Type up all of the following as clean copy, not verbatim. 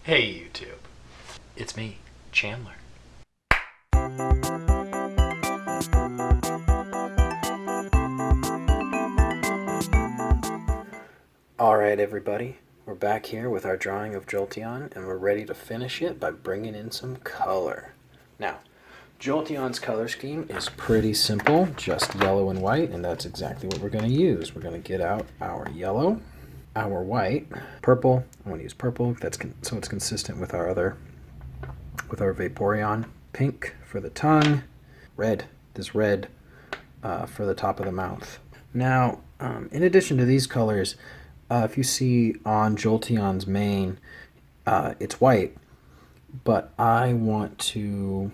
Hey YouTube, it's me, Chandler. Alright everybody, we're back here with our drawing of Jolteon and we're ready to finish it by bringing in some color. Now, Jolteon's color scheme is pretty simple, just yellow and white, and that's exactly what we're going to use. We're going to get out our yellow, our white, purple. I want to use purple, so it's consistent with our Vaporeon. Pink for the tongue, red for the top of the mouth. Now, in addition to these colors, if you see on Jolteon's mane, it's white, but I want to,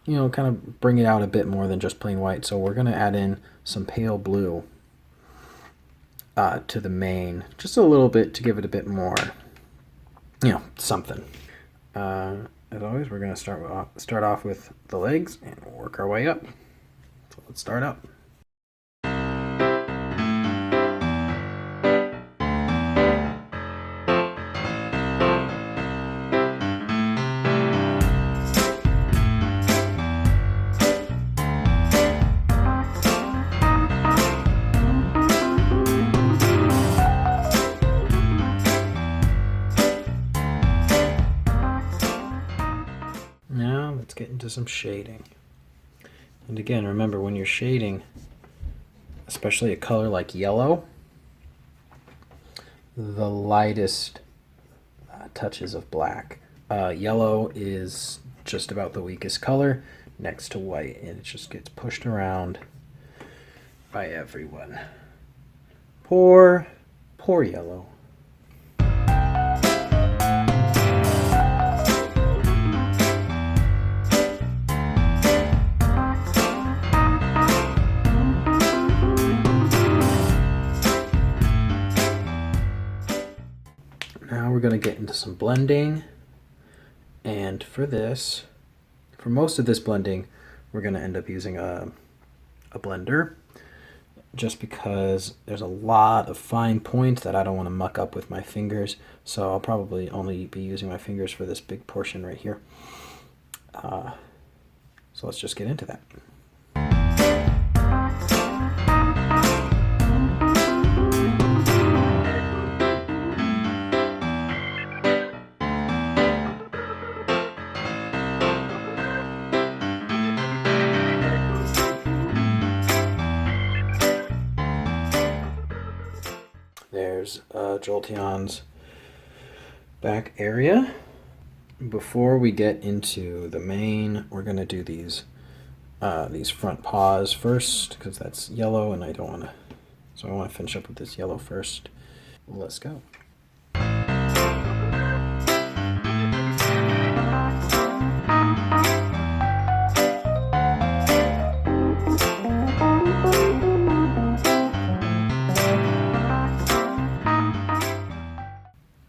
kind of bring it out a bit more than just plain white. So we're going to add in some pale blue to the mane, just a little bit to give it a bit more, something. As always, we're going to start off with the legs and work our way up. So let's start up. Now let's get into some shading. And again, remember when you're shading, especially a color like yellow, the lightest touches of black. Yellow is just about the weakest color next to white, and it just gets pushed around by everyone. Poor yellow. Now we're going to get into some blending, and for most of this blending, we're going to end up using a blender, just because there's a lot of fine points that I don't want to muck up with my fingers, so I'll probably only be using my fingers for this big portion right here. So let's just get into that. There's Jolteon's back area. Before we get into the mane, we're going to do these front paws first, because that's yellow and I don't want to, so I want to finish up with this yellow first. Let's go.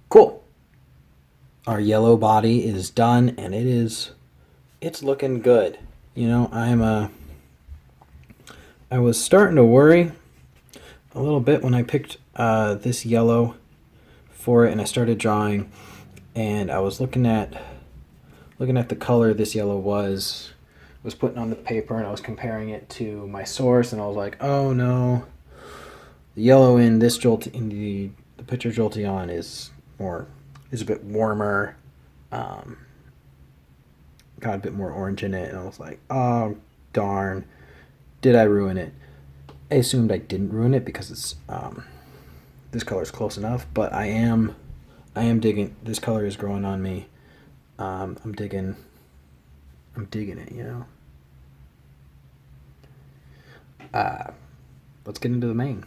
Cool. Our yellow body is done, and it's looking good. I was starting to worry a little bit when I picked this yellow for it, and I started drawing, and I was looking at the color this yellow was putting on the paper, and I was comparing it to my source, and I was like, oh no, the yellow in the picture Jolteon is a bit warmer, got a bit more orange in it, and I was like, oh darn, did I ruin it? I assumed I didn't ruin it because it's this color is close enough, but I am digging. This color is growing on me. I'm digging it, Let's get into the mane.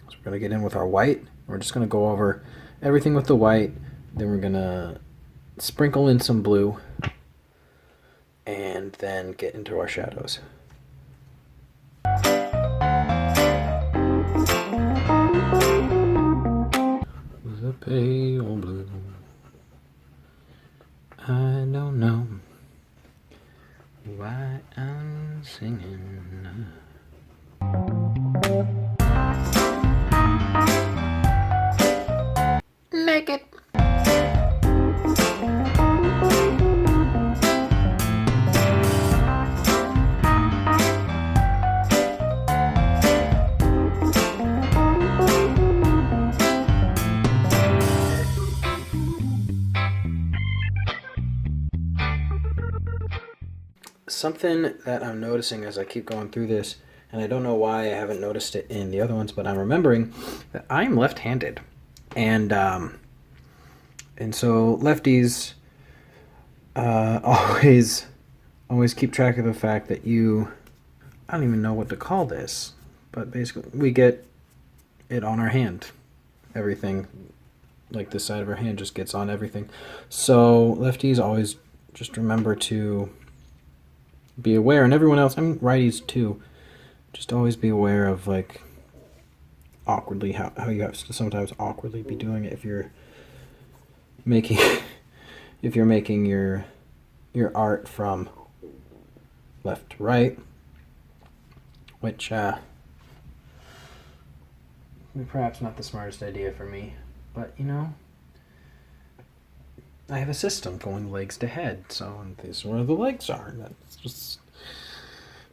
So we're gonna get in with our white. We're just gonna go over everything with the white, then we're gonna sprinkle in some blue, and then get into our shadows. The pale blue, I don't know why I'm singing. Make it. something that I'm noticing as I keep going through this, and I don't know why I haven't noticed it in the other ones, but I'm remembering that I'm left-handed, and so lefties always keep track of the fact that I don't even know what to call this, but basically we get it on our hand. Everything, like this side of our hand, just gets on everything. So lefties always just remember to be aware, and everyone else, I mean righties too, just always be aware of like awkwardly how you have to sometimes awkwardly be doing it if you're making your art from left to right, which perhaps not the smartest idea for me, but you know, I have a system going legs to head, so this is where the legs are. That's just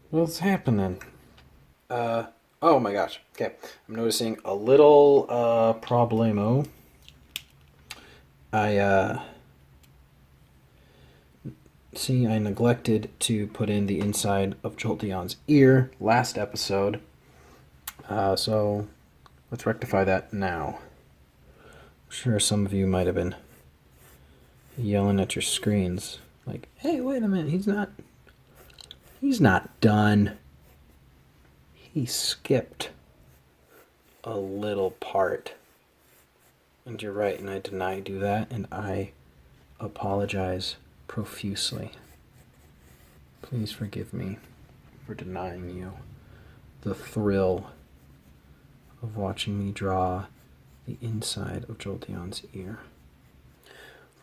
what's happening. Oh my gosh. Okay, I'm noticing a little problemo. I neglected to put in the inside of Jolteon's ear last episode. So let's rectify that now. I'm sure some of you might have been yelling at your screens like, hey, wait a minute, he's not done. He skipped a little part. And you're right, and I did not do that, and I apologize profusely. Please forgive me for denying you the thrill of watching me draw the inside of Jolteon's ear.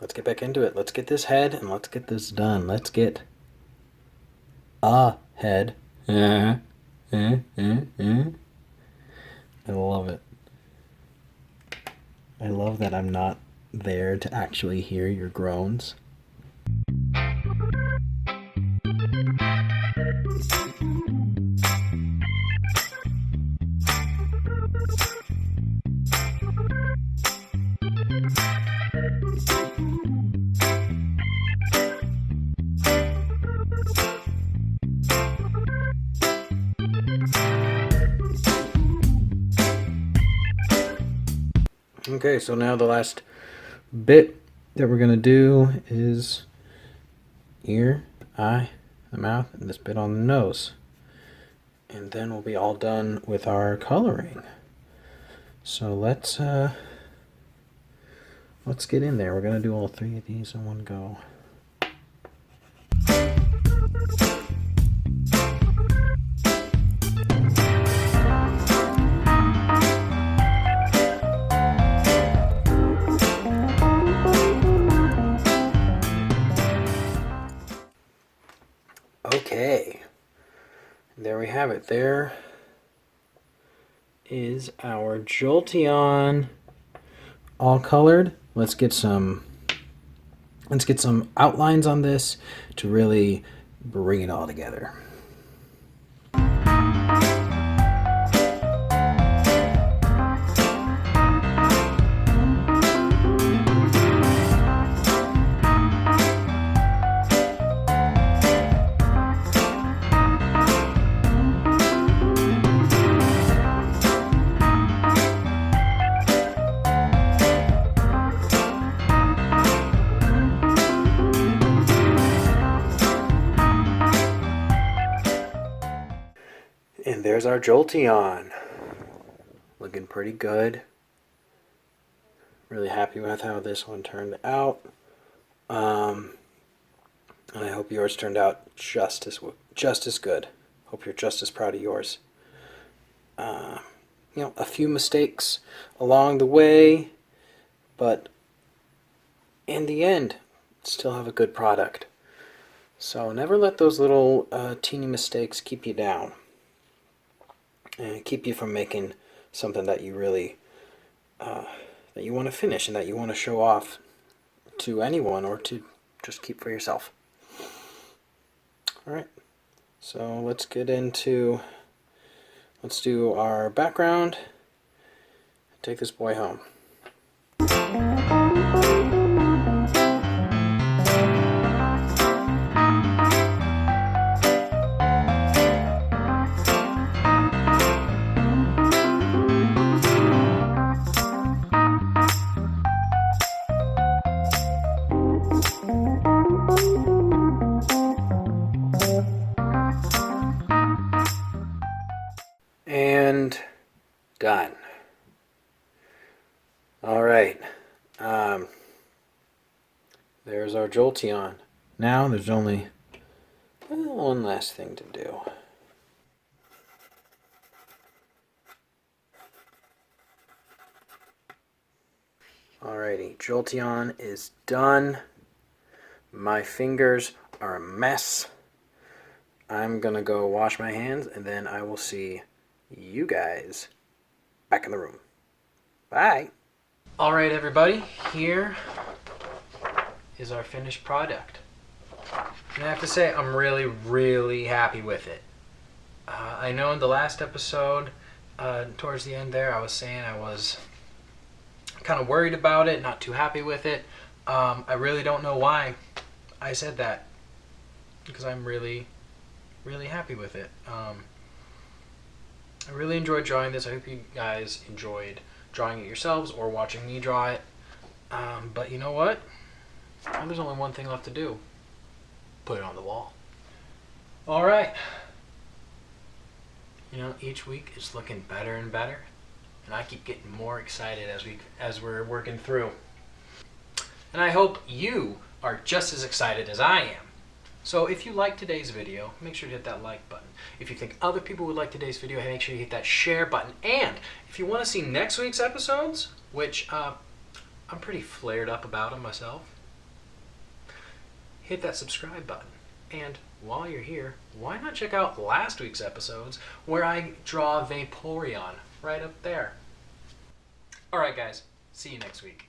Let's get back into it. Let's get this head, and let's get this done. Let's get a head. I love it. I love that I'm not there to actually hear your groans. Okay, so now the last bit that we're going to do is ear, eye, the mouth, and this bit on the nose. And then we'll be all done with our coloring. So let's get in there. We're going to do all three of these in one go. Okay, there we have it. There is our Jolteon all colored. Let's get some outlines on this to really bring it all together. And there's our Jolteon. Looking pretty good. Really happy with how this one turned out. And I hope yours turned out just as good. Hope you're just as proud of yours. A few mistakes along the way, but in the end, still have a good product. So never let those little teeny mistakes keep you down. And keep you from making something that you really that you want to finish and that you want to show off to anyone or to just keep for yourself. All right, so let's do our background. Take this boy home. right. There's our Jolteon. Now there's only one last thing to do. Alrighty, Jolteon is done. My fingers are a mess. I'm gonna go wash my hands and then I will see you guys back in the room. Bye. Alright everybody, here is our finished product. And I have to say, I'm really, really happy with it. I know in the last episode, towards the end there, I was saying I was kind of worried about it, not too happy with it. I really don't know why I said that, because I'm really, really happy with it. I really enjoyed drawing this. I hope you guys enjoyed drawing it yourselves or watching me draw it. But you know what? There's only one thing left to do. Put it on the wall. All right. You know, each week it's looking better and better, and I keep getting more excited as we're working through. And I hope you are just as excited as I am. So if you like today's video, make sure to hit that like button. If you think other people would like today's video, make sure you hit that share button. And if you want to see next week's episodes, which I'm pretty flared up about them myself, hit that subscribe button. And while you're here, why not check out last week's episodes where I draw Vaporeon right up there. Alright guys, see you next week.